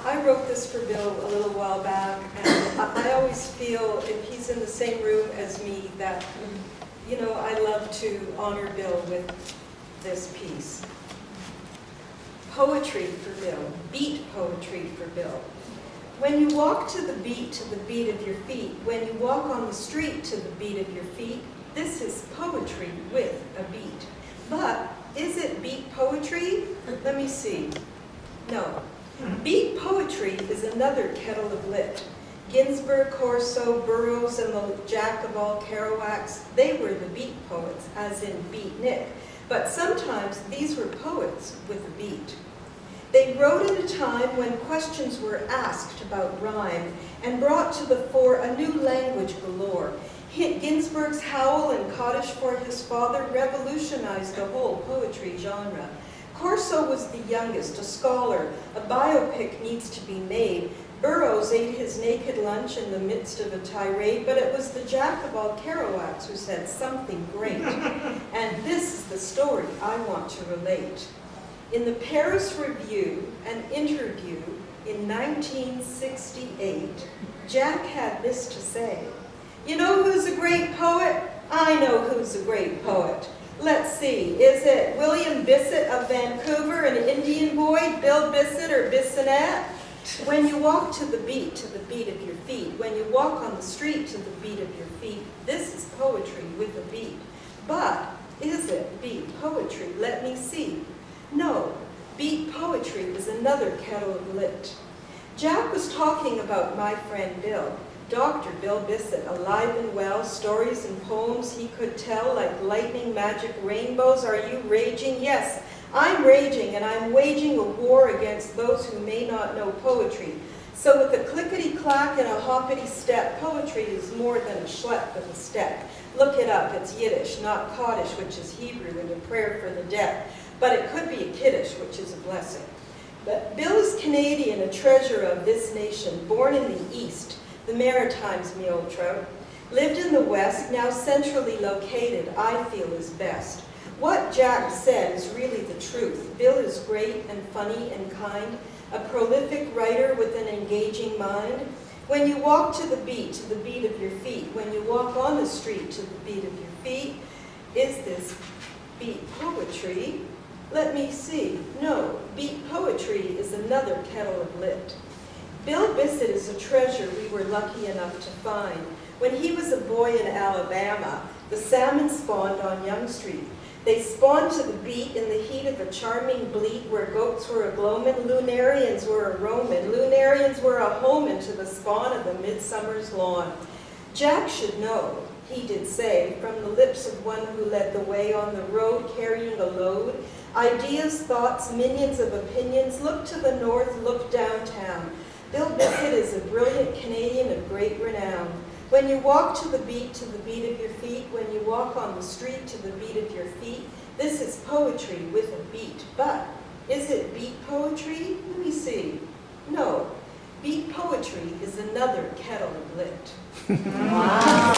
I wrote this for Bill a little while back, and I always feel if he's in the same room as me that, you know, I love to honor Bill with this piece. Poetry for Bill, beat poetry for Bill. When you walk to the beat of your feet, when you walk on the street to the beat of your feet, this is poetry with a beat. But is it beat poetry? Let me see. No. Beat poetry is another kettle of lit. Ginsberg, Corso, Burroughs, and the Jack of all Kerouacs, they were the beat poets, as in beatnik. But sometimes these were poets with a beat. They wrote at a time when questions were asked about rhyme and brought to the fore a new language galore. Ginsberg's howl and Kaddish for his father revolutionized the whole poetry genre. Corso was the youngest, a scholar. A biopic needs to be made. Burroughs ate his naked lunch in the midst of a tirade, but it was the Jack of all Kerouacs who said something great. And this is the story I want to relate. In the Paris Review, an interview in 1968, Jack had this to say. You know who's a great poet? I know who's a great poet. Let's see, is it William Bissett of Vancouver, an Indian boy, Bill Bissett or Bissonette? When you walk to the beat of your feet, when you walk on the street to the beat of your feet, this is poetry with a beat. But is it beat poetry? Let me see. No, beat poetry is another kettle of lit. Jack was talking about my friend Bill. Dr. Bill Bissett, alive and well, stories and poems he could tell like lightning, magic, rainbows. Are you raging? Yes, I'm raging, and I'm waging a war against those who may not know poetry. So with a clickety-clack and a hoppity step, poetry is more than a schlep of a step. Look it up, it's Yiddish, not Kaddish, which is Hebrew and a prayer for the dead. But it could be a Kiddush, which is a blessing. But Bill is Canadian, a treasure of this nation, born in the East, the Maritimes, me old trout. Lived in the West, now centrally located, I feel is best. What Jack said is really the truth. Bill is great and funny and kind, a prolific writer with an engaging mind. When you walk to the beat of your feet, when you walk on the street to the beat of your feet, is this beat poetry? Let me see. No, beat poetry is another kettle of lit. Bill Bissett is a treasure we were lucky enough to find. When he was a boy in Alabama, the salmon spawned on Young Street. They spawned to the beat in the heat of a charming bleat where goats were a-gloamin', lunarians were a-roamin', lunarians were a-homin' to the spawn of the midsummer's lawn. Jack should know, he did say, from the lips of one who led the way on the road carrying a load, ideas, thoughts, minions of opinions, look to the north, look downtown. Bill Bissett is a brilliant Canadian of great renown. When you walk to the beat of your feet, when you walk on the street to the beat of your feet, this is poetry with a beat. But is it beat poetry? Let me see. No, beat poetry is another kettle of lit. Wow.